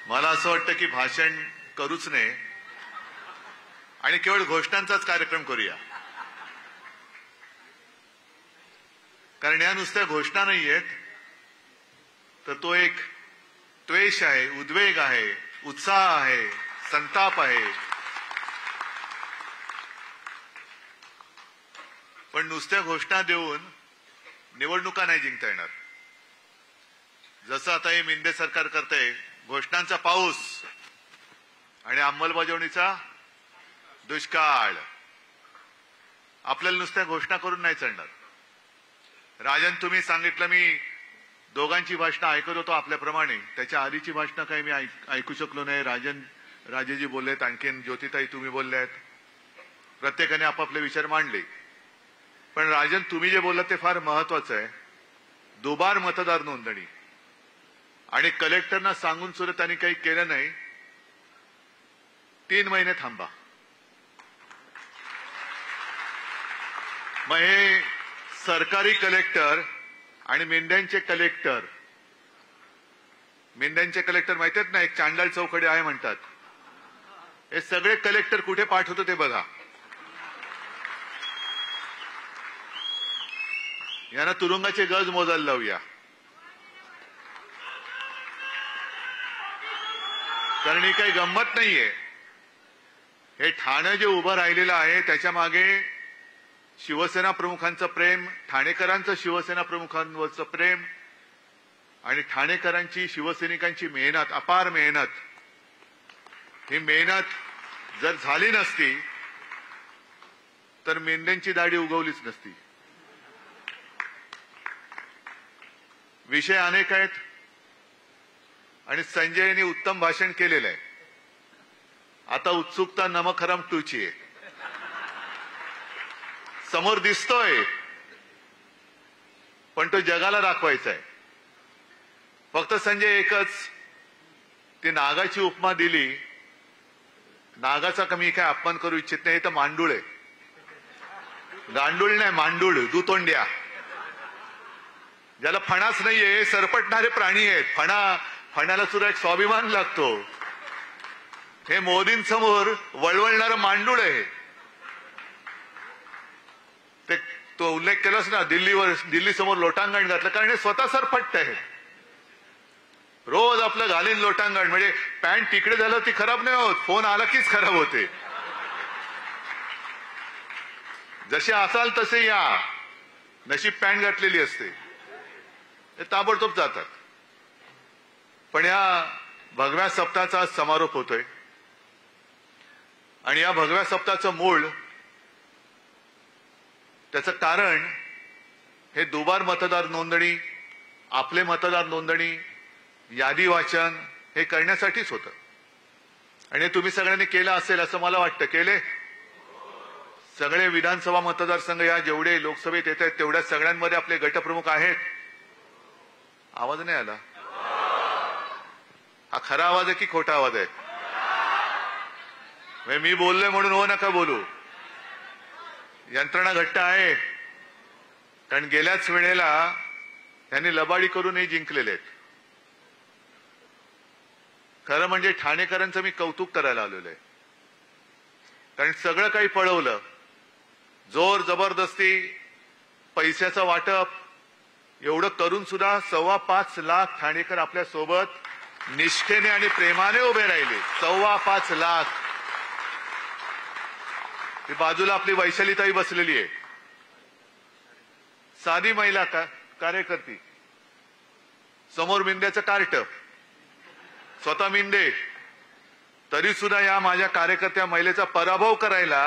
मला असं वाटतं की भाषण करूच नये आणि केवळ घोषणांचाच कार्यक्रम करूया, कारण या नुसत्या घोषणा नाहीयेत, तर तो एक द्वेष आहे, उद्वेग आहे, उत्साह आहे, संताप आहे. पण नुसत्या घोषणा देऊन निवडणुका नाही जिंकता येणार. जसं आता हे मिंदे सरकार करतंय, घोषणांचा पाऊस आणि अंमलबजावणीचा दुष्काळ. आपल्याला नुसत्या घोषणा करून नाही चालणार. राजन, तुम्ही सांगितलं, मी दोघांची भाषणं ऐकत होतो आपल्याप्रमाणे. त्याच्या आधीची भाषणं काही मी ऐकू शकलो नाही. राजेजी बोललेत, आणखीन ज्योतिताई तुम्ही बोलल्यात, प्रत्येकाने आपापले विचार मांडले. पण राजन, तुम्ही जे बोललात ते फार महत्वाचं आहे. दुबार मतदार नोंदणी आणि कलेक्टरना सांगून सुद्धा त्यांनी काही केलं नाही. 3 महिने थांबा. मग हे सरकारी कलेक्टर आणि मेंढ्यांचे कलेक्टर माहिती आहेत ना, एक चांडाळ चौकडे आहे म्हणतात. हे सगळे कलेक्टर कुठे पाठवतो ते बघा. यांना तुरुंगाचे गज मोजायला लावूया, कारण ही काही गंमत नाहीये. हे ठाणे जे उभं राहिलेलं आहे त्याच्या मागे शिवसेना प्रमुखांचं प्रेम, ठाणेकरांचं शिवसेना प्रमुखांवरचं प्रेम आणि ठाणेकरांची शिवसैनिकांची मेहनत, अपार मेहनत. ही मेहनत जर झाली नसती तर मेंढ्यांची दाढी उगवलीच नसती. विषय अनेक आहेत आणि संजय यांनी उत्तम भाषण केलेलं आहे. आता उत्सुकता नमक-हराम 2 ची आहे. समोर दिसतोय, पण तो जगाला दाखवायचा आहे. फक्त संजय एकच, ती नागाची उपमा दिली. नागाचा कमी काय अपमान करू इच्छित नाही. हे तर मांडूळ आहे, गांडूळ नाही, मांडूळ, दुतोंड्या, ज्याला फणाच नाहीये. सरपटणारे प्राणी आहेत. फणाला सुद्धा एक स्वाभिमान लागतो. हे मोदींसमोर वळवळणारं मांडूळ आहे. ते तो उल्लेख केलास ना, दिल्ली समोर लोटांगण घातलं, कारण हे स्वतः सरपट्ट आहे. रोज आपलं घालीन लोटांगण, म्हणजे पॅन्ट तिकडे झालं ती खराब नाही होत, फोन आला कीच खराब होते. जसे असाल तसे या, नशीब पॅन्ट घातलेली असते, हे ताबडतोब जातात. पण या भगव्या सप्ताहाचा समारोप होतोय आणि या भगव्या सप्ताहाचं मूळ, त्याचं कारण हे दुबार मतदार नोंदणी, आपले मतदार नोंदणी, यादी वाचन हे करण्यासाठीच होतं. आणि हे तुम्ही सगळ्यांनी केलं असेल असं मला वाटतं. केले? सगळे विधानसभा मतदारसंघ या जेवढे लोकसभेत येत आहेत तेवढ्या सगळ्यांमध्ये आपले गटप्रमुख आहेत. आवाज नाही आला? हा खरा आवाज आहे की खोटा आवाज आहे? मी बोललोय म्हणून हो नका बोलू. यंत्रणा घट्ट आहे, कारण गेल्याच वेळेला त्यांनी लबाडी करूनही जिंकलेले आहेत. खरं म्हणजे ठाणेकरांचं मी कौतुक करायला आलेलो आहे, कारण सगळं काही पळवलं. जोर जबरदस्ती, पैशाचं वाटप, एवढं करून सुद्धा 5.25 लाख ठाणेकर आपल्या सोबत निष्ठेने आणि प्रेमाने उभे राहिले. 5.25 लाख. ती बाजूला आपली वैशालीताई बसलेली आहे, साधी महिला कार्यकर्ती, समोर मिंद्याचं कार्ट, स्वतः मिंदे. तरी सुद्धा या माझ्या कार्यकर्त्या महिलेचा पराभव करायला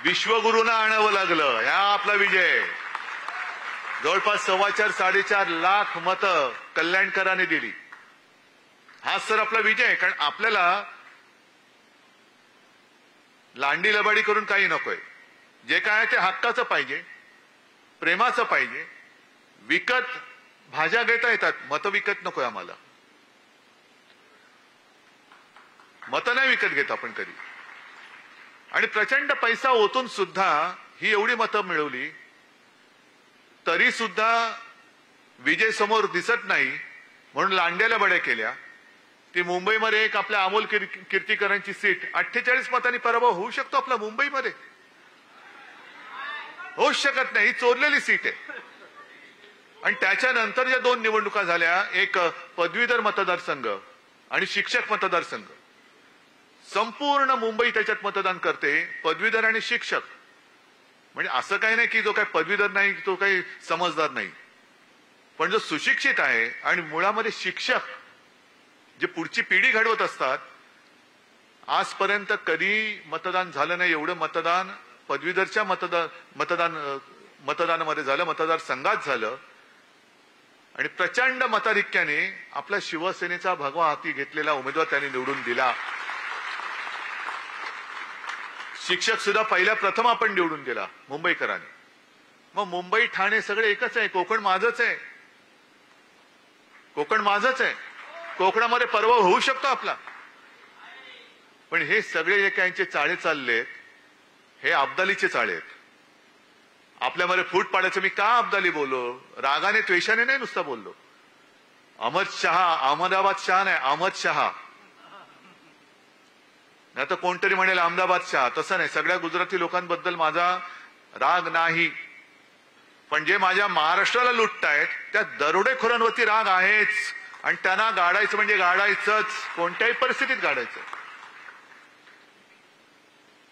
विश्वगुरूंना आणावं लागलं. हा आपला विजय. जवळपास 4.25-4.5 लाख मतं कल्याणकरांनी दिली. हा सर आपला विजय आहे, कारण आपल्याला लांडी लबाडी करून काही नकोय. जे काय आहे ते हक्काचं पाहिजे, प्रेमाचं पाहिजे. विकत भाज्या घेता येतात, मतं विकत नकोय आम्हाला. मतं नाही विकत घेत आपण कधी. आणि प्रचंड पैसा ओतून सुद्धा ही एवढी मतं मिळवली, तरी सुद्धा विजय समोर दिसत नाही म्हणून लांड्याला बड्या केल्या. ती मुंबईमध्ये एक आपल्या अमोल कीर्तीकरांची सीट 48 मतांनी पराभव होऊ शकतो आपला मुंबईमध्ये? होऊच शकत नाही. ही चोरलेली सीट आहे. आणि त्याच्यानंतर ज्या दोन निवडणुका झाल्या, एक पदवीधर मतदारसंघ आणि शिक्षक मतदारसंघ, संपूर्ण मुंबई त्याच्यात मतदान करते, पदवीधर आणि शिक्षक. म्हणजे असं काही नाही की जो काही पदवीधर नाही तो काही समजदार नाही, पण जो सुशिक्षित आहे आणि मुळामध्ये शिक्षक जे पुढची पिढी घडवत असतात, आजपर्यंत कधी मतदान झालं नाही एवढं मतदान पदवीधरच्या मतदानामध्ये झालं, मतदारसंघात झालं. आणि प्रचंड मताधिक्याने आपला शिवसेनेचा भगवा हाती घेतलेला उमेदवार त्यांनी निवडून दिला. शिक्षक सुद्धा पहिल्या प्रथम आपण निवडून दिला मुंबईकरांनी. मग मुंबई ठाणे सगळे एकच आहे. कोकण माझंच आहे. कोकण माझंच आहे. कोकणामध्ये पराभव होऊ शकतो आपला. पण हे सगळे जे काहींचे चाळे चाललेत, हे अब्दालीचे चाळे आहेत. आपल्यामध्ये फूट पाडायचं. मी का अब्दाली बोललो? रागाने द्वेषाने नाही, नुसता बोललो. अहमद शहा, अहमदाबाद शहा नाही, अहमद शहा. नाही तर कोणतरी म्हणेल अहमदाबाद शहा. तसं नाही. सगळ्या गुजराती लोकांबद्दल माझा राग नाही, पण जे माझ्या महाराष्ट्राला लुटतायत त्या दरोडेखोरांवरती राग आहेच. आणि त्यांना गाडायचं म्हणजे गाडायचंच, कोणत्याही परिस्थितीत गाडायचं.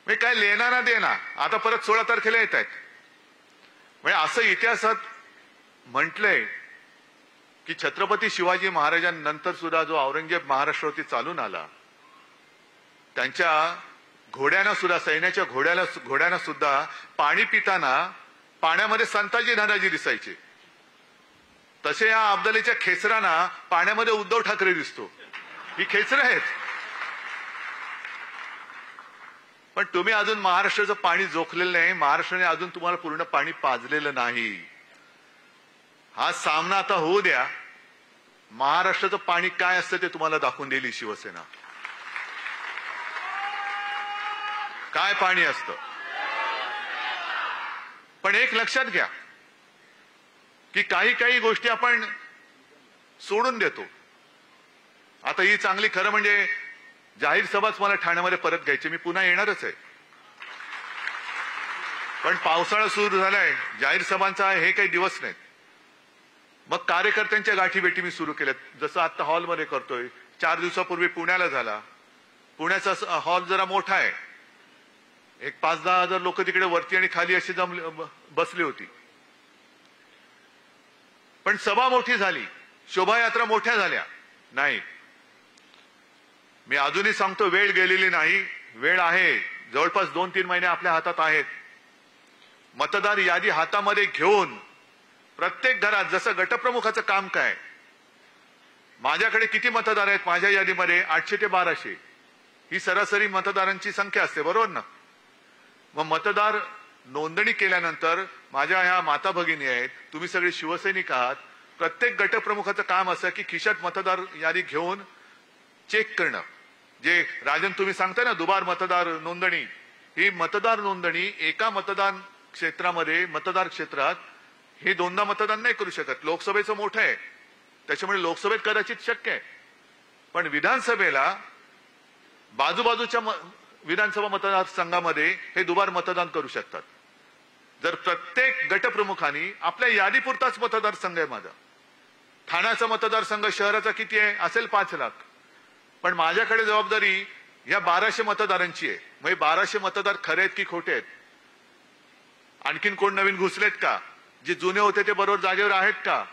मी काय लेना ना देना. आता परत 16 तारखेला येत आहेत. म्हणजे असं इतिहासात म्हटलंय की छत्रपती शिवाजी महाराजांनंतर सुद्धा जो औरंगजेब महाराष्ट्रावरती चालून आला, त्यांच्या घोड्यांना सुद्धा, सैन्याच्या घोड्यांना सुद्धा पाणी पिताना पाण्यामध्ये संताजी धनाजी दिसायचे. तसे या अब्दालीच्या खेचरांना पाण्यामध्ये उद्धव ठाकरे दिसतो. ही खेचरं आहेत. पण तुम्ही अजून महाराष्ट्राचं पाणी जोखलेलं नाही. महाराष्ट्राने अजून तुम्हाला पूर्ण पाणी पाजलेलं नाही. हा सामना आता होऊ द्या. महाराष्ट्राचं पाणी काय असतं ते तुम्हाला दाखवून देईल ही शिवसेना. काय पाणी असतं. पण एक लक्षात घ्या की काही गोष्टी आपण सोडून देतो. आता ही चांगली, खरं म्हणजे जाहीर सभाच मला ठाण्यामध्ये परत घ्यायची. मी पुन्हा येणारच आहे. पण पावसाळा सुरू झालाय, जाहीर सभांचा हे काही दिवस नाहीत. मग कार्यकर्त्यांच्या गाठीभेटी मी सुरू केल्यात. जसं आता हॉलमध्ये करतोय. 4 दिवसापूर्वी पुण्याला झाला. पुण्याचा हॉल जरा मोठा आहे. एक 5-10 हजार लोक तिकडे वरती आणि खाली अशी बसली होती. पण सभा मोठी झाली, शोभायात्रा मोठ्या झाल्या नाही. मी अजूनही सांगतो, वेळ गेलेली नाही. वेळ आहे. जवळपास 2-3 महिने आपल्या हातात आहेत. मतदार यादी हातामध्ये घेऊन प्रत्येक घरात, जसं गटप्रमुखाचं काम काय, माझ्याकडे किती मतदार आहेत माझ्या यादीमध्ये? 800 ते 1200 ही सरासरी मतदारांची संख्या असते, बरोबर ना? मग मतदार नोंदणी केल्यानंतर माझ्या ह्या माता भगिनी आहेत, तुम्ही सगळे शिवसैनिक आहात. प्रत्येक गटप्रमुखाचं काम असं की खिशात मतदार यादी घेऊन चेक करणं. जे राजन तुम्ही सांगताय ना, दुबार मतदार नोंदणी, ही मतदार नोंदणी एका मतदान क्षेत्रामध्ये, मतदार क्षेत्रात हे 2दा मतदान नाही करू शकत. लोकसभेचं मोठं आहे, त्याच्यामुळे लोकसभेत कदाचित शक्य आहे. पण विधानसभेला बाजूबाजूच्या विधानसभा मतदारसंघामध्ये हे दुबार मतदान करू शकतात. जर प्रत्येक गटप्रमुखांनी आपल्या यादीपुरताच मतदारसंघ आहे माझा. ठाण्याचा मतदारसंघ शहराचा किती आहे? असेल 5 लाख. पण माझ्याकडे जबाबदारी या 1200 मतदारांची आहे. म्हणजे 1200 मतदार खरे आहेत की खोटे आहेत? आणखीन कोण नवीन घुसलेत का? जे जुने होते ते बरोबर जागेवर आहेत का?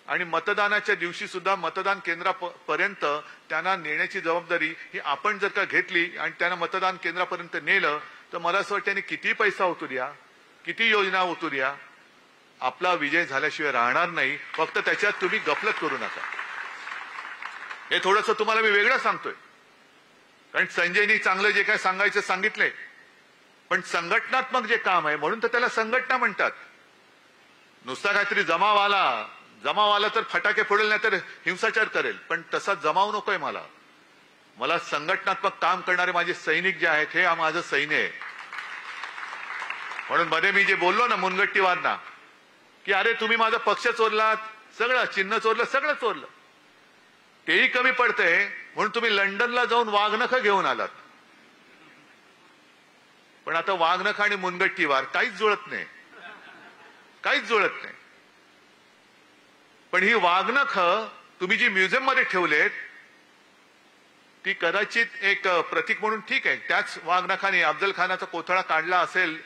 आणि मतदानाच्या दिवशी सुद्धा मतदान केंद्रापर्यंत त्यांना नेण्याची जबाबदारी ही आपण जर का घेतली आणि त्यांना मतदान केंद्रापर्यंत नेलं, तर मला असं वाटतं त्यांनी किती पैसा ओतू द्या, किती योजना ओतू द्या, आपला विजय झाल्याशिवाय राहणार नाही. फक्त त्याच्यात तुम्ही गफलत करू नका. हे थोडंसं तुम्हाला मी वेगळं सांगतोय, कारण संजयनी चांगलं जे काय सांगायचं सांगितलंय. पण संघटनात्मक जे काम आहे म्हणून तर त्याला संघटना म्हणतात. नुसता काहीतरी जमाव आला तर फटाके फोडेल, नाही तर हिंसाचार करेल, पण तसा जमाव नकोय मला. मला संघटनात्मक काम करणारे माझे सैनिक जे आहेत हे माझं सैन्य आहे. म्हणून मध्ये मी जे बोललो ना मुनगट्टीवारना, की अरे तुम्ही माझा पक्ष चोरलात, सगळं चिन्ह चोरलं, सगळं चोरलं. तेही कमी पडतंय म्हणून तुम्ही लंडनला जाऊन वाघनखं घेऊन आलात. पण आता वाघनखं आणि मुनगट्टी वार काहीच जुळत नाही, काहीच जुळत नाही. पण ही वाघनखं तुम्ही जी म्युझियम मध्ये ठेवलेत ती कदाचित एक प्रतीक म्हणून ठीक आहे. त्याच वाघनखाने अफजल खानाचा कोथळा काढला असेल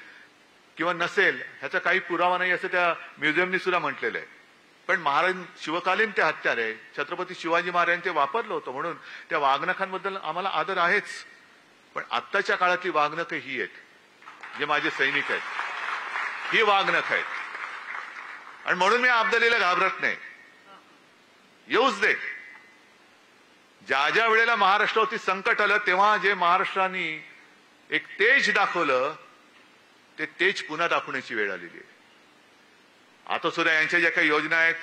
किंवा नसेल ह्याचा काही पुरावा नाही असं त्या म्युझियमनी सुद्धा म्हटलेलं आहे. पण महाराज शिवकालीन ते हत्यार आहे, छत्रपती शिवाजी महाराजांनी ते वापरलं होतं म्हणून त्या वाघनखांबद्दल आम्हाला आदर आहेच. पण आत्ताच्या काळातली वाघनखं ही आहेत जे माझे सैनिक आहेत, ही वाघनखं आहेत. आणि म्हणून मी अब्दालीला घाबरत नाही, येऊच दे. ज्या ज्या वेळेला महाराष्ट्रावरती संकट आलं तेव्हा जे महाराष्ट्राने एक तेज दाखवलं ते तेज पुन्हा दाखवण्याची वेळ आलेली आहे. आता सुद्धा यांच्या ज्या काही योजना आहेत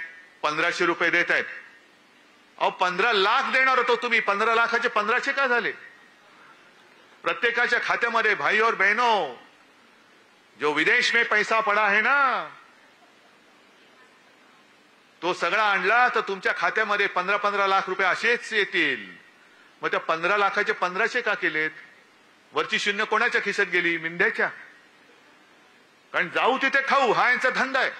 1500 रुपये देत आहेत. अहो 15 लाख देणार होतो तुम्ही, 15 लाखाचे 1500 का झाले? प्रत्येकाच्या खात्यामध्ये भाई और बहनों, जो विदेश में पैसा पड़ा है ना तो सगळा आणला तर तुमच्या खात्यामध्ये 15-15 लाख रुपये असेच येतील. मग त्या 15 लाखाचे 1500 का केलेत? वरची शून्य कोणाच्या खिशात गेली? मिंध्याच्या. कारण जाऊ तिथे खाऊ हा यांचा धंदा आहे.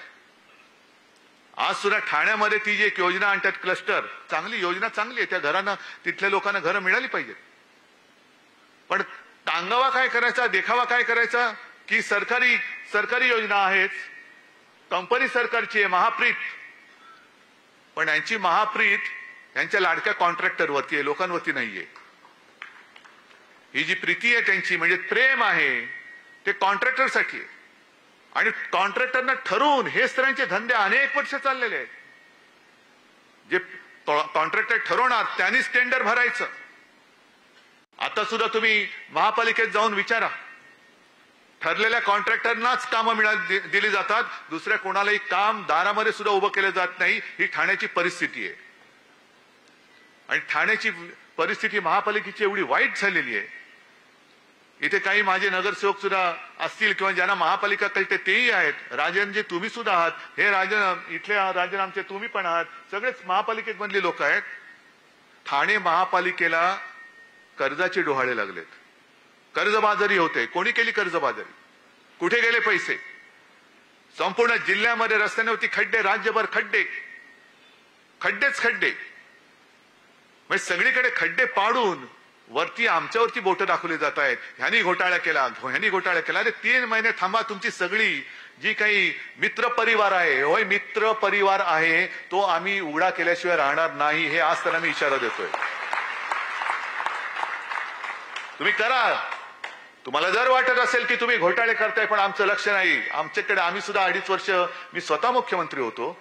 आज सुद्धा ठाण्यामध्ये ती जी एक योजना आणतात क्लस्टर, चांगली योजना, चांगली आहे. त्या घरांना तिथल्या लोकांना घरं मिळाली पाहिजेत. पण टांगावा काय करायचा, देखावा काय करायचा की सरकारी योजना आहेच, कंपनी सरकारची आहे महाप्रीत. पण यांची महाप्रीत यांच्या लाडक्या कॉन्ट्रॅक्टरवरती आहे, लोकांवरती नाहीये. ही जी प्रीती आहे त्यांची म्हणजे प्रेम आहे ते कॉन्ट्रॅक्टरसाठी आहे. आणि कॉन्ट्रॅक्टरना ठरवून हे स्त्रियांचे धंदे अनेक वर्ष चाललेले आहेत. जे कॉन्ट्रॅक्टर ठरवणार त्यांनीच टेंडर भरायचं. आता सुद्धा तुम्ही महापालिकेत जाऊन विचारा, ठरलेल्या कॉन्ट्रॅक्टरनाच कामं दिली जातात, दुसऱ्या कोणालाही काम दारामध्ये सुद्धा उभं केलं जात नाही. ही ठाण्याची परिस्थिती आहे. आणि ठाण्याची परिस्थिती महापालिकेची एवढी वाईट झालेली आहे. इथे काही माझे नगरसेवक सुद्धा असतील किंवा ज्यांना महापालिका कळते तेही आहेत. राजन जे तुम्ही सुद्धा आहात, हे राजन इथले राजन आमचे तुम्ही पण आहात, सगळेच महापालिकेत मधले लोक आहेत. ठाणे महापालिकेला कर्जाचे डोहाळे लागलेत, कर्जबाजारी होते. कोणी केली कर्जबाजारी? कुठे गेले पैसे? संपूर्ण जिल्ह्यामध्ये रस्त्यांवरती खड्डे, राज्यभर खड्डे, खड्डेच खड्डे. म्हणजे सगळीकडे खड्डे पाडून वरती आमच्यावरती बोटं दाखवली जात आहेत. ह्यानी घोटाळा केला, ह्यानी घोटाळा केला. अरे 3 महिने थांबा. तुमची सगळी जी काही मित्र परिवार आहे, होय मित्र परिवार आहे, तो आम्ही उघडा केल्याशिवाय राहणार नाही. हे आज त्यांना मी इशारा देतोय. तुम्ही करा. तुम्हाला जर वाटत असेल की तुम्ही घोटाळे करताय पण आमचं लक्ष नाही, आमच्याकडे आम्ही सुद्धा 2.5 वर्ष मी स्वतः मुख्यमंत्री होतो.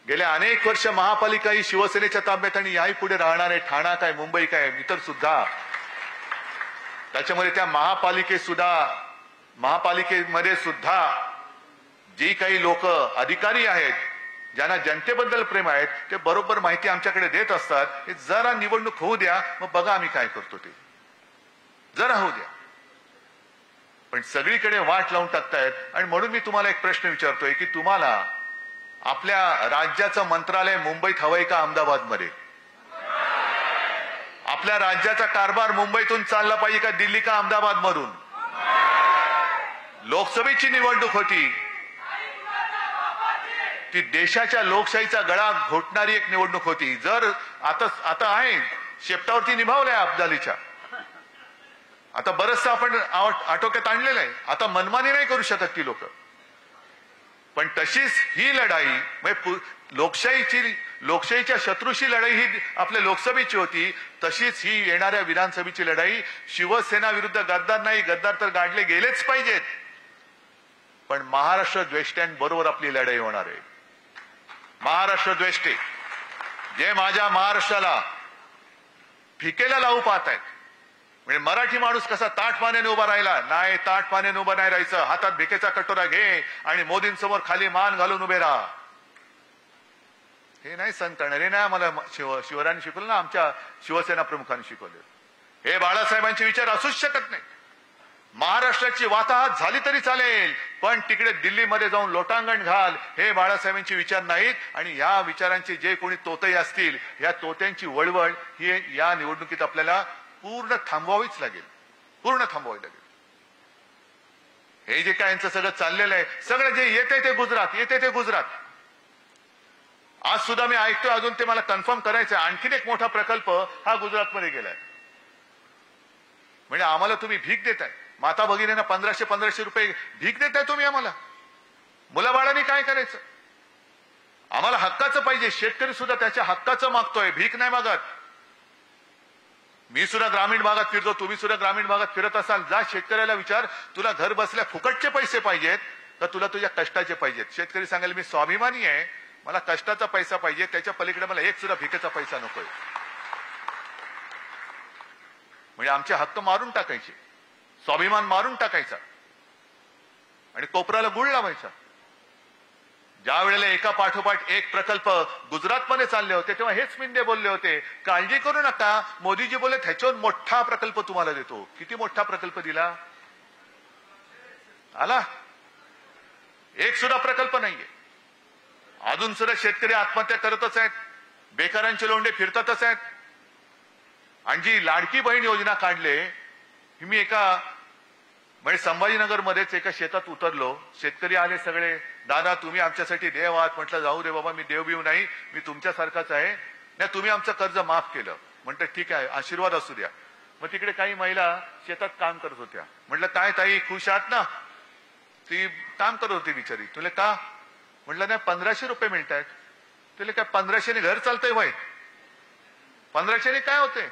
गेल्या अनेक वर्ष महापालिका ही शिवसेनेच्या ताब्यात आणि याही पुढे राहणार आहे. ठाणा काय, मुंबई काय, इतर सुद्धा. त्याच्यामध्ये त्या महापालिकेमध्ये सुद्धा जी काही लोक अधिकारी आहेत, ज्यांना जनतेबद्दल प्रेम आहेत, ते बरोबर माहिती आमच्याकडे देत असतात. हे जरा निवडणूक होऊ द्या, मग बघा आम्ही काय करतो ते. जरा होऊ द्या. पण सगळीकडे वाट लावून टाकतायत. आणि म्हणून मी तुम्हाला एक प्रश्न विचारतोय की तुम्हाला आपल्या राज्याचं मंत्रालय मुंबईत हवंय का अहमदाबादमध्ये? आपल्या राज्याचा कारभार मुंबईतून चालला पाहिजे का दिल्ली का अहमदाबाद मधून? लोकसभेची निवडणूक होती, ती देशाच्या लोकशाहीचा गळा घोटणारी एक निवडणूक होती. जर आता आहे शेपटावरती निभावलंय अब्दालीच्या, आता बरचसं आपण आटोक्यात आणलेलं आहे. आता मनमानी नाही करू शकत ती लोक. पण तशीच ही लढाई म्हणजे लोकशाहीच्या शत्रूशी लढाई ही आपल्या लोकसभेची होती, तशीच ही येणाऱ्या विधानसभेची लढाई शिवसेना विरुद्ध गद्दार नाही. गद्दार तर गाडले गेलेच पाहिजेत, पण महाराष्ट्र द्वेष्ट्यांबरोबर आपली लढाई होणार आहे. महाराष्ट्र द्वेष्टे जे माझ्या महाराष्ट्राला फिकेला लावू पाहत आहेत. म्हणजे मराठी माणूस कसा ताटपाण्याने उभा राहिला नाही, ताटपाण्याने उभं नाही राहायचं. हातात भिकेचा कटोरा घे आणि मोदींसमोर खाली मान घालून उभे राहा. हे नाही संत करणार. हे नाही आम्हाला शिवरायांनी शिकवलं ना, आमच्या शिवसेना प्रमुखांनी शिकवले. हे बाळासाहेबांचे विचार असूच शकत नाही. महाराष्ट्राची वाताहत झाली तरी चालेल, पण तिकडे दिल्लीमध्ये जाऊन लोटांगण घाल, हे बाळासाहेबांचे विचार नाहीत. आणि या विचारांचे जे कोणी तोते असतील, या तोत्यांची वळवळ ही या निवडणुकीत आपल्याला पूर्ण थांबवावीच लागेल, पूर्ण थांबवावी लागेल. हे जे काय यांचं सगळं चाललेलं आहे, सगळं जे येते ते गुजरात, येते ते गुजरात. आज सुद्धा मी ऐकतोय, अजून ते मला कन्फर्म करायचं, आणखीन एक मोठा प्रकल्प हा गुजरातमध्ये गेलाय. म्हणजे आम्हाला तुम्ही भीक देताय, माता भगिनींना 1500 रुपये भीक देताय तुम्ही आम्हाला. मुलाबाळांनी काय करायचं? आम्हाला हक्काचं पाहिजे. शेतकरी सुद्धा त्याच्या हक्काचं मागतोय, भीक नाही मागत. मी सुद्धा ग्रामीण भागात फिरतो, तुम्ही सुद्धा ग्रामीण भागात फिरत असाल, जा शेतकऱ्याला विचार, तुला घर बसल्या फुकटचे पैसे पाहिजेत का तुला तुझ्या कष्टाचे पाहिजेत? शेतकरी सांगेल मी स्वाभिमानी आहे, मला कष्टाचा पैसा पाहिजे, त्याच्या पलीकडे मला एक सुद्धा भिकेचा पैसा नकोय. म्हणजे आमचे हक्क मारून टाकायचे, स्वाभिमान मारून टाकायचा आणि कोपराला गुळ लावायचा. ज्या वेळेला एका पाठोपाठ एक प्रकल्प गुजरातमध्ये चालले होते, तेव्हा हेच मिंदे बोलले होते, काळजी करू नका, मोदीजी बोलले ह्याच्यावर मोठा प्रकल्प तुम्हाला देतो. किती मोठा प्रकल्प दिला? आला? एक सुद्धा प्रकल्प नाहीये. अजून सुद्धा शेतकरी आत्महत्या करतच आहेत, बेकारांचे लोंढे फिरतातच आहेत. आणि जी लाडकी बहीण योजना काढले, ही मी म्हणजे संभाजीनगरमध्येच एका शेतात उतरलो, शेतकरी आले सगळे, दादा तुम्ही आमच्यासाठी देव आहात. म्हटलं जाऊ दे बाबा, मी देव बिव नाही, मी तुमच्यासारखाच आहे. नाही, तुम्ही आमचं कर्ज माफ केलं. म्हटलं ठीक आहे, आशीर्वाद असू द्या. मग तिकडे काही महिला शेतात काम करत होत्या. म्हटलं काय ताई, खुश आहात ना? ती काम करत होती बिचारी. तुला का? म्हटलं नाही, 1500 रुपये मिळत आहेत. तुला काय 1500ने घर चालतंय वय? 1500ने काय होते?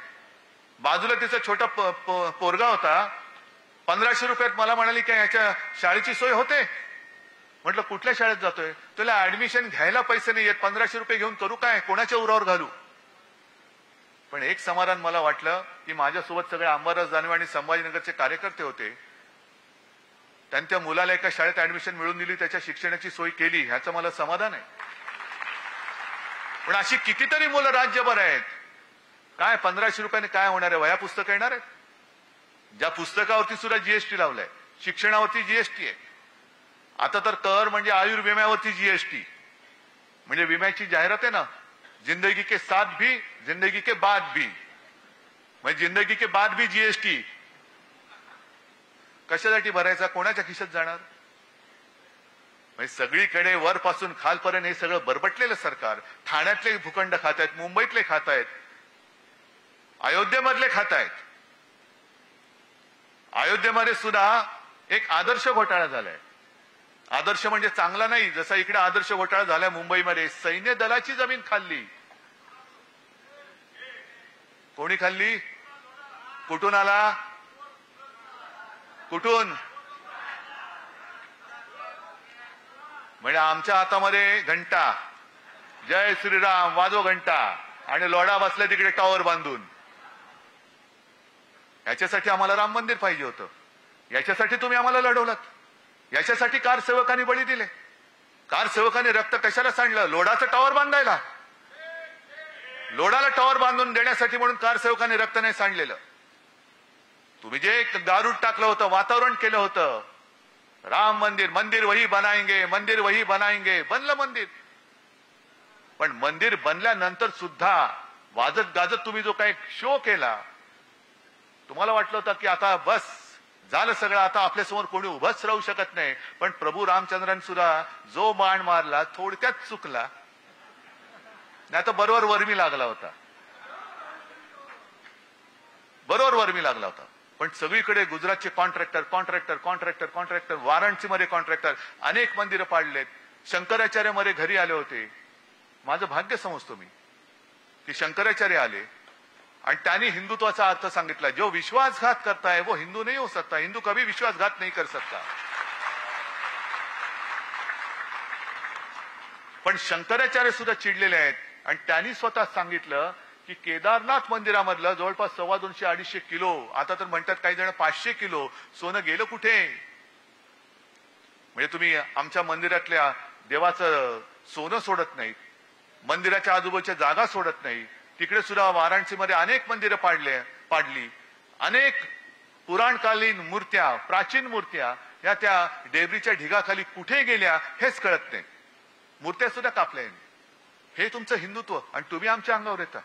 बाजूला तिचा छोटा पोरगा होता, 1500 रुपयात मला म्हणाली काय याच्या शाळेची सोय होते? म्हटलं कुठल्या शाळेत जातोय? तुला ऍडमिशन घ्यायला पैसे नाही येत, 1500 रुपये घेऊन करू काय? कोणाच्या उरावर घालू? पण एक समाधान मला वाटलं की माझ्यासोबत सगळे अंबादास दानवे आणि संभाजीनगरचे कार्यकर्ते होते. त्यांच्या मुलाला एका शाळेत ऍडमिशन मिळवून दिली, त्याच्या शिक्षणाची सोय केली, ह्याचं मला समाधान आहे. पण अशी कितीतरी मुलं राज्यभर आहेत. काय 1500 रुपयाने काय होणार आहे? वह्या पुस्तकं येणार आहेत? ज्या पुस्तकावरती सुद्धा जीएसटी लावलाय, शिक्षणावरती जीएसटी आहे. आता तर कर म्हणजे आयुर्विम्यावरती जीएसटी. म्हणजे विम्याची जाहिरात आहे ना, जिंदगी के साथ भी जिंदगी के बाद भी, म्हणजे जिंदगी के बाद भी जीएसटी. कशासाठी भरायचा? कोणाच्या खिशात जाणार? म्हणजे सगळीकडे वरपासून खालपर्यंत हे सगळं बरबटलेलं सरकार. ठाण्यातले भूखंड खात आहेत, मुंबईतले खात आहेत, अयोध्येमधले खात आहेत. अयोध्येमध्ये सुद्धा एक आदर्श घोटाळा झालाय. आदर्श म्हणजे चांगला नाही, जसा इकडे आदर्श घोटाळा झालाय मुंबईमध्ये. सैन्य दलाची जमीन खाल्ली. कोणी खाल्ली? कुठून आला? कुठून? म्हणजे आमच्या हातामध्ये घंटा, जय श्रीराम वाजव घंटा, आणि लोढा बसला तिकडे टॉवर बांधून. याच्यासाठी आम्हाला राम मंदिर पाहिजे होतं, याच्यासाठी तुम्ही आम्हाला लढवलात, याच्यासाठी कारसेवकांनी बळी दिले. कारसेवकांनी रक्त कशाला सांडलं? लोढाचं टॉवर बांधायला. लोढाला टॉवर बांधून देण्यासाठी म्हणून कारसेवकांनी रक्त नाही सांडलेलं. तुम्ही जे दारूट टाकलं होतं, वातावरण केलं होतं, राम मंदिर, मंदिर वही बनाएंगे, मंदिर वही बनाएंगे, बनलं मंदिर. पण मंदिर बनल्यानंतर सुद्धा वाजत गाजत तुम्ही जो काही शो केला, तुम्हाला वाटलं होतं की आता बस झालं सगळं, आता आपल्यासमोर कोणी उभंच राहू शकत नाही. पण प्रभू रामचंद्रांनी सुद्धा जो बाण मारला थोडक्यात चुकला, नाही तर बरोबर वर्मी लागला होता, बरोबर वर्मी लागला होता. पण सगळीकडे गुजरातचे कॉन्ट्रॅक्टर कॉन्ट्रॅक्टर कॉन्ट्रॅक्टर कॉन्ट्रॅक्टर, वाराणसीमध्ये कॉन्ट्रॅक्टर, अनेक मंदिरं पाडलेत. शंकराचार्यमध्ये घरी आले होते. माझं भाग्य समजतो मी की शंकराचार्य आले आणि त्यांनी हिंदुत्वाचा अर्थ सांगितला. जो विश्वासघात करता है वो हिंदू नहीं हो सकता, हिंदू कभी विश्वासघात नहीं कर सकता. पण शंकराचार्य सुद्धा चिडलेले आहेत आणि त्यांनी स्वतः सांगितलं की केदारनाथ मंदिरामधलं जवळपास 250-250 किलो, आता तर म्हणतात काही जण 500 किलो सोनं गेलं कुठे? म्हणजे तुम्ही आमच्या मंदिरातल्या देवाचं सोनं सोडत नाहीत, मंदिराच्या आजूबाजूच्या जागा सोडत नाही. तिकडे सुद्धा वाराणसीमध्ये अनेक मंदिरं पाडली, अनेक पुराणकालीन मूर्त्या, प्राचीन मूर्त्या या त्या डेबरीच्या ढिगाखाली कुठे गेल्या हेच कळत नाही. मूर्त्या सुद्धा कापल्या. हे तुमचं हिंदुत्व आणि तुम्ही आमच्या अंगावर येता.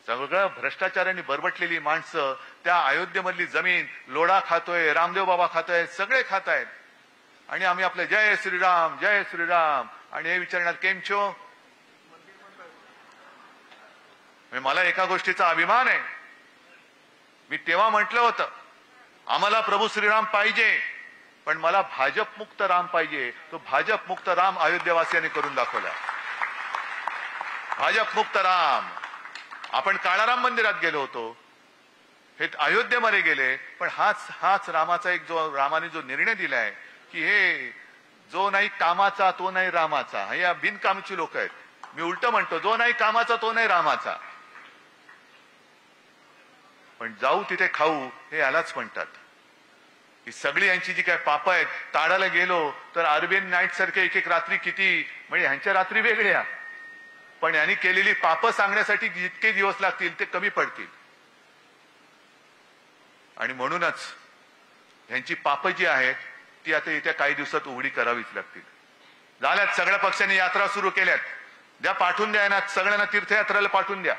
सगळं भ्रष्टाचारांनी बरबटलेली माणसं त्या अयोध्येमधली जमीन लोढा खातोय, रामदेव बाबा खातोय, सगळे खात आहेत आणि आम्ही आपले जय श्रीराम जय श्रीराम आणि हे विचारणार केमचो. मला एका गोष्टीचा अभिमान आहे. मी तेव्हा म्हटलं होतं आम्हाला प्रभू श्रीराम पाहिजे, पण मला भाजप मुक्त राम पाहिजे. तो भाजप मुक्त राम अयोध्येवासियांनी करून दाखवला. भाजप मुक्त राम. आपण काळाराम मंदिरात गेलो होतो, हे अयोध्येमध्ये गेले, पण हाच रामाचा एक जो रामाने जो निर्णय दिलाय की हे जो नाही कामाचा तो नाही रामाचा. हे या बिनकामाची लोक आहेत. मी उलट म्हणतो जो नाही कामाचा तो नाही रामाचा. पण जाऊ तिथे खाऊ हे यालाच म्हणतात. ही सगळी यांची जी काय पाप आहेत. ताडाला गेलो तर अरबियन नाईट सारखे एक एक रात्री किती, म्हणजे ह्यांच्या रात्री वेगळ्या, पण यांनी केलेली पाप सांगण्यासाठी जितके दिवस लागतील ते कमी पडतील. आणि म्हणूनच ह्यांची पाप जी आहेत ती आता येत्या काही दिवसात उघडी करावीच लागतील. झाल्यात सगळ्या पक्षांनी यात्रा सुरू केल्यात. द्या पाठवून द्या ना सगळ्यांना तीर्थयात्रेला पाठवून द्या.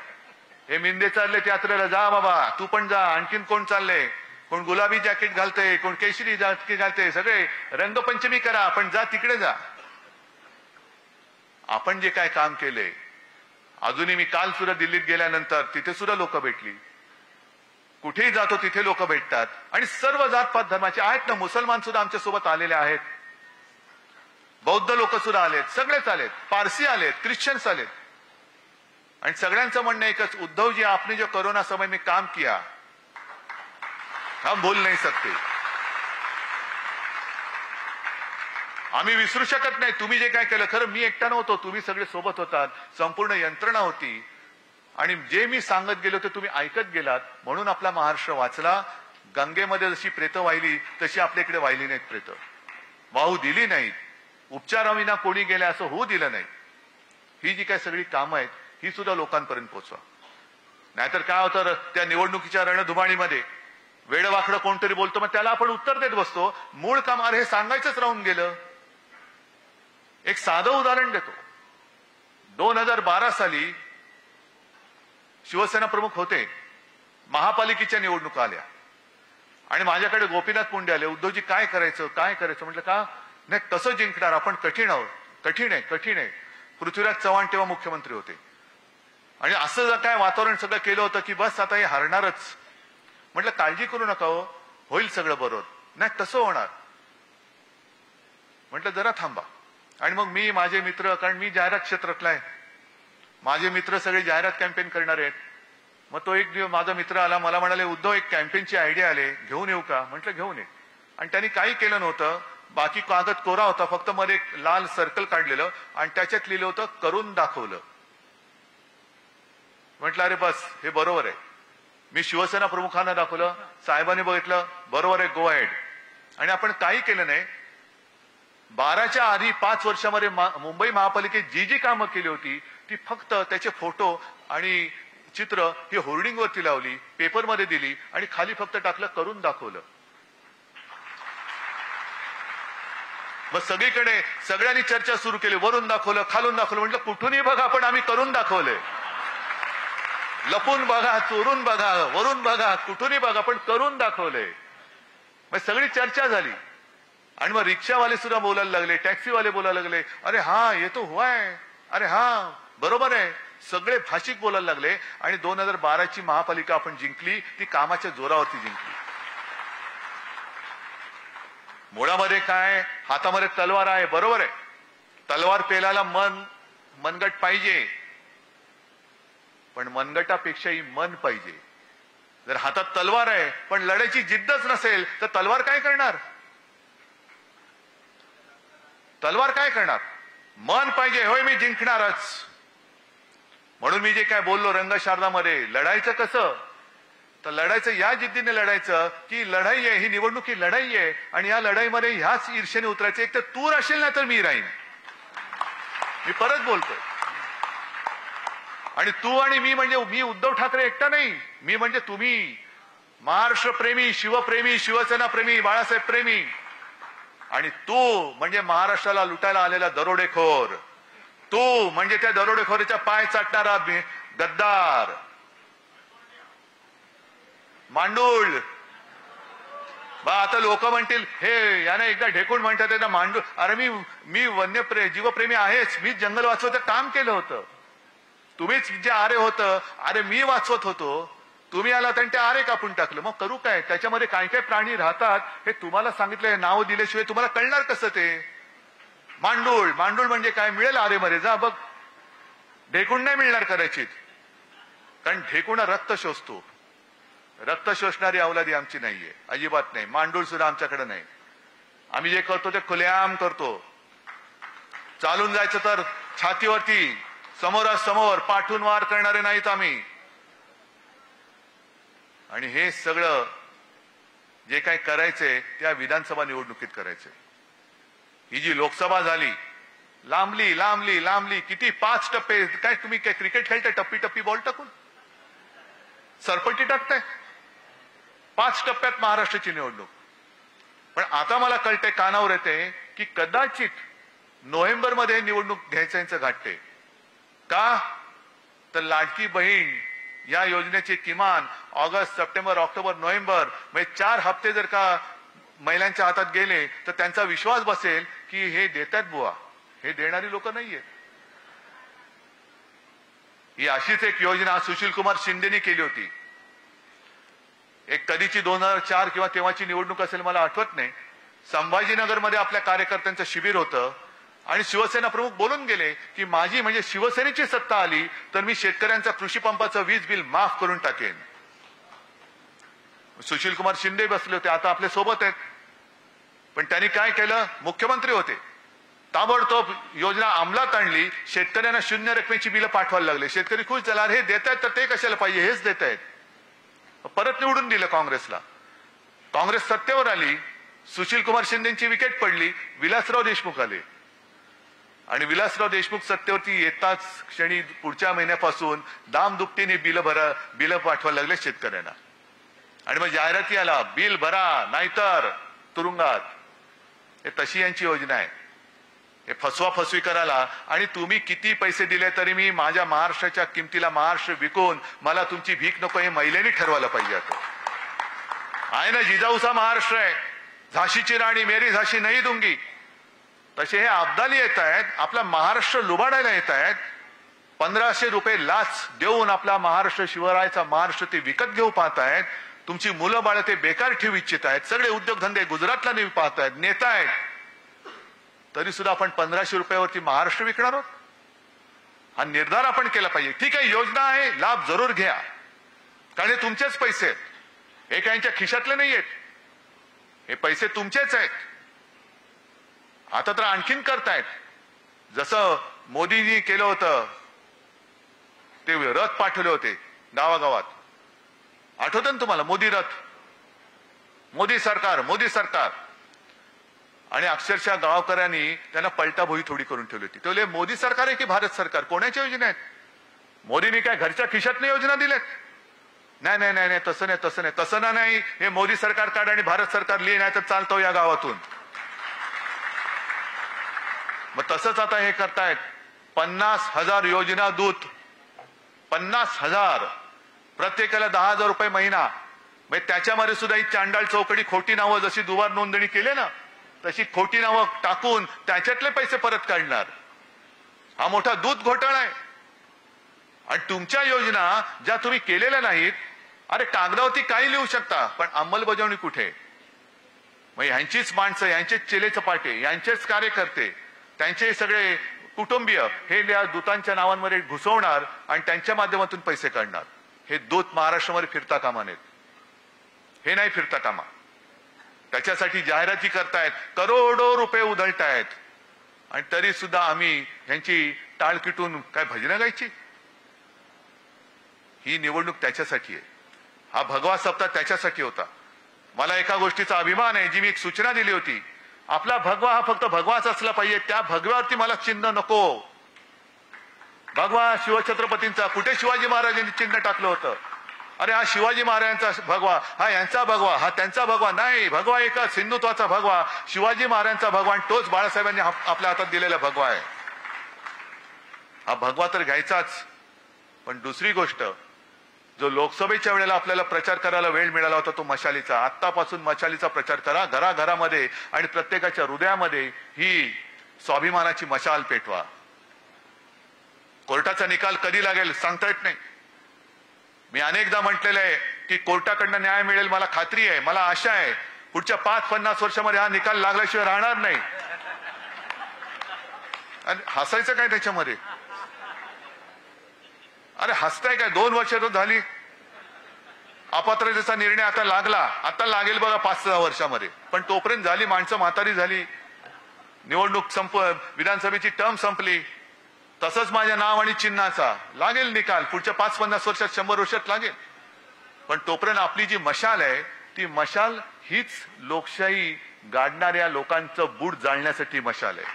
हे मिंदे चाललेत यात्रेला, जा बाबा तू पण जा. आणखीन कोण चाललंय, कोण गुलाबी जॅकेट घालतंय, कोण केशरी जॅकेट घालतंय, सगळे रंगपंचमी करा, पण जा तिकडे जा. आपण जे काय काम केले, अजूनही मी काल सुद्धा दिल्लीत गेल्यानंतर तिथे सुद्धा लोक भेटली. कुठेही जातो तिथे लोक भेटतात आणि सर्व जातपात धर्माचे आहेत ना. मुसलमान सुद्धा आमच्या सोबत आलेले आहेत, बौद्ध लोक सुद्धा आलेत, सगळेच आलेत, पारसी आलेत, ख्रिश्चन्स आलेत. आणि सगळ्यांचं म्हणणं एकच, उद्धव जी आपने जो कोरोना समय में काम किया हम भूल नहीं सकते. आम्ही विसरू शकत नाही. तुम्ही जे काय केलं, खरं मी एकटा नव्हतो, तुम्ही सगळे सोबत होतात, संपूर्ण यंत्रणा होती आणि जे मी सांगत गेलो ते तुम्ही ऐकत गेलात, म्हणून आपला महाराष्ट्र वाचला. गंगेमध्ये जशी प्रेतं वाहिली तशी आपल्या इकडे वाहिली नाहीत प्रेतं, वाहू दिली नाहीत. उपचाराविना कोणी गेले असं होऊ दिलं नाही. ही जी काय सगळी कामं आहेत ही सुद्धा लोकांपर्यंत पोहोचवा. नाहीतर काय होतं, त्या निवडणुकीच्या रणधुमाळीमध्ये वेडवाकडं कोणतरी बोलतो, मग त्याला आपण उत्तर देत बसतो. मूळ काम अरे हे सांगायचंच राहून गेलं. एक साधं उदाहरण देतो. 2012 साली शिवसेना प्रमुख होते, महापालिकेच्या निवडणुका आल्या आणि माझ्याकडे गोपीनाथ मुंडे आले. उद्धवजी काय करायचं काय करायचं. म्हटलं का नाही, कसं जिंकणार आपण, कठीण आहोत, कठीण आहे कठीण आहे. पृथ्वीराज चव्हाण तेव्हा मुख्यमंत्री होते आणि असं काय वातावरण सगळं केलं होतं की बस आता हे हरणारच. म्हटलं काळजी करू नका हो, होईल सगळं बरोबर. नाही तसं होणार. म्हटलं जरा थांबा. आणि मग मी माझे मित्र, कारण मी जाहिरात क्षेत्रातला आहे, माझे मित्र सगळे जाहिरात कॅम्पेन करणार आहेत. मग तो एक दिवस माझा मित्र आला, मला म्हणाले उद्धव एक कॅम्पेनची आयडिया आले, घेऊन येऊ का. म्हटलं घेऊन ये. आणि त्यांनी काही केलं नव्हतं, बाकी कागद कोरा होता, फक्त मध्ये एक लाल सर्कल काढलेलं आणि त्याच्यात लिहिलं होतं करून दाखवलं. म्हटलं अरे बस हे बरोबर आहे. मी शिवसेना प्रमुखांना दाखवलं, साहेबांनी बघितलं, बरोबर आहे, गो अहेड. आणि आपण काही केलं नाही. 12च्या आधी 5 वर्षामध्ये मुंबई महापालिकेत जी जी कामं केली होती ती फक्त त्याचे फोटो आणि चित्र ही होर्डिंगवरती लावली, पेपरमध्ये दिली आणि खाली फक्त टाकलं करून दाखवलं. मग सगळीकडे सगळ्यांनी चर्चा सुरू केली, वरून दाखवलं खालून दाखवलं. म्हटलं कुठूनही बघा पण आम्ही करून दाखवलंय. लपून बघा, चोरून बघा, वरून बघा, कुठूनही बघा पण करून दाखवलंय. मग सगळी चर्चा झाली आणि मग रिक्षावाले सुद्धा बोलायला लागले, टॅक्सीवाले बोलायला लागले, अरे हा ये तो हुआ है, अरे हा बरोबर आहे. सगळे भाषिक बोलायला लागले आणि 2012ची महापालिका आपण जिंकली, ती कामाच्या जोरावरती जिंकली. मुळामध्ये काय, हातामध्ये तलवार आहे, बरोबर आहे. तलवार पेलाला मनगट पाहिजे, पण मनगटापेक्षाही मन पाहिजे. जर हातात तलवार आहे पण लढायची जिद्दच नसेल तर तलवार काय करणार, तलवार काय करणार. मन पाहिजे, होय मी जिंकणारच. म्हणून मी जे काय बोललो रंगशारदामध्ये, लढायचं कसं, तर लढायचं या जिद्दीने लढायचं की लढाई आहे, ही निवडणूक ही लढाई आहे आणि या लढाईमध्ये ह्याच ईर्षेने उतरायचं. एक तर तू राहशील ना तर मी राहीन. मी परत बोलतोय. आणि तू आणि मी म्हणजे मी उद्धव ठाकरे एकटा नाही, मी म्हणजे तुम्ही, महाराष्ट्र प्रेमी, शिवप्रेमी, शिवसेना प्रेमी, बाळासाहेब प्रेमी, आणि तू म्हणजे महाराष्ट्राला लुटायला आलेला दरोडेखोर, तू म्हणजे त्या दरोडेखोरीच्या पाय चाटणारा गद्दार, मांडूळ. बा आता लोक म्हणतील हे याने एकदा ढेकून म्हणतात ना मांडूळ. अरे मी जीवप्रेमी आहेच, मी जंगल वाचवायचं काम केलं होतं. तुम्हीच जे आरे होतं, अरे मी वाचवत होतो, तुम्ही आलात आणि ते आरे कापून टाकलं. मग करू काय? त्याच्यामध्ये काय काय प्राणी राहतात हे तुम्हाला सांगितलं, नाव दिल्याशिवाय तुम्हाला कळणार कसं ते? मांडूळ, मांडूळ म्हणजे काय? मिळेल आरे मध्ये जा बघ. ढेकूण नाही मिळणार कदाचित, कारण ढेकूण रक्त शोषतो. रक्त शोषणारी अवलादी आमची नाहीये, अजिबात नाही. मांडूळ सुद्धा आमच्याकडे नाही. आम्ही जे करतो ते खुलेआम करतो. चालून जायचं तर छातीवरती, समोरासमोर, पाठून वार करणारे नाहीत आम्ही. आणि हे सगळं जे काही करायचंय त्या विधानसभा निवडणुकीत करायचंय. ही जी लोकसभा झाली, लांबली लांबली लांबली, किती 5 टप्पे. काय तुम्ही काय क्रिकेट खेळताय टप्पी टप्पी बॉल टाकून? सरपट्टी टाकताय? 5 टप्प्यात महाराष्ट्राची निवडणूक. पण आता मला कळतंय, कानावर येते की कदाचित नोव्हेंबरमध्ये निवडणूक घ्यायचं यांचं घाटते. का? तर लाडकी बहीण या योजनेचे किमान ऑगस्ट, सप्टेंबर, ऑक्टोबर, नोव्हेंबर म्हणजे 4 हप्ते जर का महिलांच्या हातात गेले तर त्यांचा विश्वास बसेल की हे देतात बुवा. हे देणारी लोक नाहीये. ही अशीच एक योजना सुशील कुमार शिंदेनी केली होती. एक कधीची 2004 किंवा तेव्हाची निवडणूक असेल, मला आठवत नाही. संभाजीनगरमध्ये आपल्या कार्यकर्त्यांचं शिबिर होतं आणि शिवसेना प्रमुख बोलून गेले की माझी म्हणजे शिवसेनेची सत्ता आली तर मी शेतकऱ्यांचा कृषी पंपाचं वीज बिल माफ करून टाकेन. सुशील कुमार शिंदे बसले होते, आता आपल्या सोबत आहेत. पण त्यांनी काय केलं? मुख्यमंत्री होते, ताबडतोब योजना अंमलात आणली. शेतकऱ्यांना 0 रकमेची बिलं पाठवायला लागले. शेतकरी खुश झाला, हे देत आहेत तर ते कशाला पाहिजे, हेच देत आहेत. परत निवडून दिलं काँग्रेसला. काँग्रेस सत्तेवर आली, सुशील कुमार शिंदेची विकेट पडली, विलासराव देशमुख आले. आणि विलासराव देशमुख सत्तेवरती येताच क्षणी पुढच्या महिन्यापासून दामदुपटीने बिल पाठवायला लागले शेतकऱ्यांना. आणि मग जाहिराती आला, बिल भरा नाहीतर तुरुंगात. हे तशी यांची योजना आहे. हे फसवी करायला. आणि तुम्ही किती पैसे दिले तरी मी माझ्या महाराष्ट्राच्या किमतीला महाराष्ट्र विकून मला तुमची भीक नको, हे महिलेने ठरवायला पाहिजे. आता आहे ना, जिजाऊचा महाराष्ट्र आहे, झाशीची राणी मेरी झाशी नाही दूंगी. तसे हे अब्दाली येत आहेत, आपला महाराष्ट्र लुबाडायला येत आहेत. 1500 रुपये लाच देऊन आपला महाराष्ट्र, शिवरायाचा महाराष्ट्र ते विकत घेऊ पाहतायत. तुमची मुलं बाळ ते बेकार ठेवू इच्छित आहेत. सगळे उद्योगधंदे गुजरातला नेऊ पाहतायत, नेता आहेत. तरी सुद्धा आपण 1500 रुपयावरती महाराष्ट्र विकणार आहोत? हा निर्धार आपण केला पाहिजे. ठीक आहे, योजना आहे, लाभ जरूर घ्या, कारण हे तुमचेच पैसे आहेत. हे काय यांच्या खिशातले नाही आहेत, हे पैसे तुमचेच आहेत. आता तर आणखीन करतायत. जसं मोदींनी केलं होतं, ते रथ पाठवले होते गावागावात, आठवतं ना तुम्हाला? मोदी रथ, मोदी सरकार, मोदी सरकार. आणि अक्षरशः गावकऱ्यांनी त्यांना पलटा भोई थोडी करून ठेवली होती. ते मोदी सरकार आहे की भारत सरकार? कोणाच्या योजना आहेत? मोदींनी काय घरच्या खिशातनं योजना दिल्यात? नाही नाही नाही, तसं नाही, तसं नाही, तसं नाही. हे मोदी सरकार काढ आणि भारत सरकार लिहि, नाही तर चालतो या गावातून. मग तसंच आता हे करतायत. 50,000 योजना दूत, 50,000, प्रत्येकाला 10,000 रुपये महिना. मग त्याच्यामध्ये सुद्धा ही चांडाळ चौकडी, खोटी नावं, जशी दुबार नोंदणी केली ना तशी खोटी नावं टाकून त्याच्यातले पैसे परत काढणार. हा मोठा दूध घोटाळा आहे. आणि तुमच्या योजना ज्या तुम्ही केलेल्या नाहीत, अरे कागदावरती काही लिहू शकता, पण अंमलबजावणी कुठे? मग यांचीच माणसं, यांचेच चेले चपाटे, यांचेच कार्यकर्ते, त्यांचे सगळे कुटुंबीय हे या दूतांच्या नावांमध्ये घुसवणार आणि त्यांच्या माध्यमातून पैसे काढणार. हे दूत महाराष्ट्रामध्ये फिरता कामा नयेत. हे नाही फिरता कामा. त्याच्यासाठी जाहिराती करतायत, करोडो रुपये उधळतायत. आणि तरी सुद्धा आम्ही ह्यांची टाळ किटून काय भजनं गायची? ही निवडणूक त्याच्यासाठी आहे. हा भगवा सप्ताह त्याच्यासाठी होता. मला एका गोष्टीचा अभिमान आहे, जी मी एक सूचना दिली होती. आपला भगवा हा फक्त भगवाच असला पाहिजे. त्या भगव्यावरती मला चिन्ह नको. भगवा शिवछत्रपतींचा, कुठे शिवाजी महाराजांनी चिन्ह टाकलं होतं? अरे हा शिवाजी महाराजांचा भगवा, हा यांचा भगवा, हा त्यांचा भगवा नाही. भगवा एकच, हिंदुत्वाचा भगवा, शिवाजी महाराजांचा भगवा, तोच बाळासाहेबांनी आपल्या हातात दिलेला भगवा आहे. हा भगवा तर घ्यायचाच. पण दुसरी गोष्ट, जो लोकसभेच्या वेळेला आपल्याला प्रचार करायला वेळ मिळाला होता तो मशालीचा. आत्तापासून मशालीचा प्रचार करा, घराघरामध्ये आणि प्रत्येकाच्या हृदयामध्ये ही स्वाभिमानाची मशाल पेटवा. कोर्टाचा निकाल कधी लागेल सांगता येत नाही. मी अनेकदा म्हटलेलं आहे की कोर्टाकडनं न्याय मिळेल, मला खात्री आहे, मला आशा आहे. पुढच्या 5-50 वर्षामध्ये हा निकाल लागल्याशिवाय राहणार नाही. आणि हसायचं काय त्याच्यामध्ये? अरे हसताय काय? 2 वर्ष तर झाली. अपात्रतेचा निर्णय आता लागला, आता लागेल बघा 5-6 वर्षामध्ये. पण तोपर्यंत झाली, माणसं म्हातारी झाली, निवडणूक विधानसभेची टर्म संपली. तसंच माझ्या नाव आणि चिन्हाचा लागेल निकाल, पुढच्या 5-50 वर्षात, 100 वर्षात लागेल. पण तोपर्यंत आपली जी मशाल आहे ती मशाल हीच लोकशाही गाडणाऱ्या लोकांचं बूट जाळण्यासाठी मशाल आहे.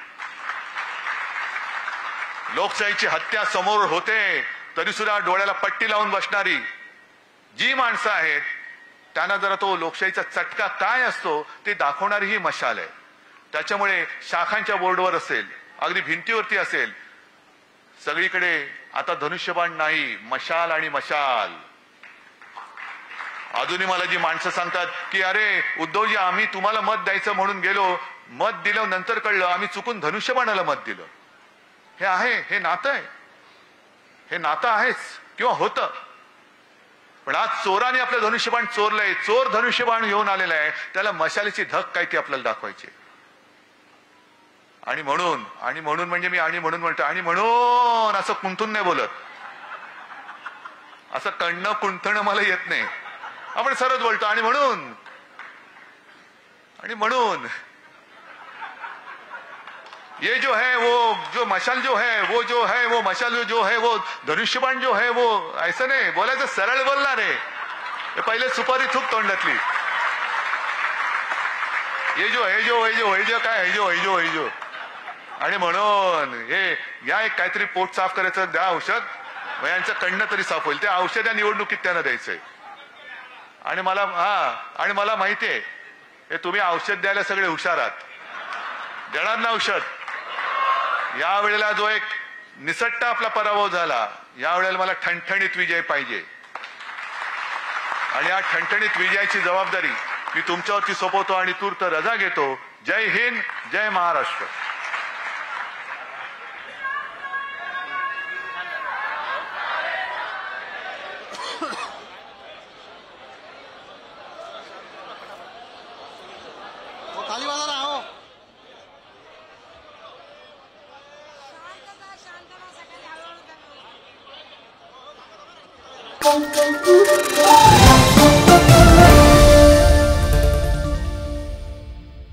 लोकशाहीची हत्या समोर होते तरी सुद्धा डोळ्याला पट्टी लावून बसणारी जी माणसं आहेत त्यांना जरा तो लोकशाहीचा चटका काय असतो ते दाखवणारी ही मशाल आहे. त्याच्यामुळे शाखांच्या बोर्डवर असेल, अगदी भिंतीवरती असेल, सगळीकडे आता धनुष्यबाण नाही, मशाल आणि मशाल. अजूनही मला जी माणसं सांगतात की अरे उद्धवजी आम्ही तुम्हाला मत द्यायचं म्हणून गेलो, मत दिलं, नंतर कळलं आम्ही चुकून धनुष्यबाणाला मत दिलं. हे आहे, हे नातं आहे, हे नातं आहेच किंवा होतं. पण आज चोराने आपलं धनुष्यबाण चोरलंय, चोर धनुष्यबाण घेऊन आलेला आहे, त्याला मशालीची धक काय ती आपल्याला दाखवायची. आणि म्हणून म्हणजे मी आणि म्हणून म्हणतो, आणि म्हणून असं कुंठून नाही बोलत, असं कणणं कुंठणं मला येत नाही. आपण सरळ बोलतो आणि म्हणून ये जो है वो जो मशाल जो है वो मशाल जो है वो धनुष्यबाण जो है वो ऐसा नाही बोलायचं, सरळ बोलणार आहे. हे पहिले सुपारी थूक तोंडातली. ये जो काय हे जो आणि म्हणून हे या एक काहीतरी पोट साफ करायचं द्या औषध, यांचं कडनं तरी साफ होईल. ते औषध या निवडणुकीत त्यांना द्यायचंय. आणि मला माहितीये हे तुम्ही औषध द्यायला सगळे हुशार आहात, देणार ना औषध. या वेळेला जो एक निसट्टा आपला पराभव झाला, या वेळेला मला ठणठणीत विजय पाहिजे. आणि या ठणठणीत विजयाची जबाबदारी मी तुमच्यावरती सोपवतो आणि तूर्त रजा घेतो. जय हिंद, जय महाराष्ट्र. खाली वाला राहो. शांतता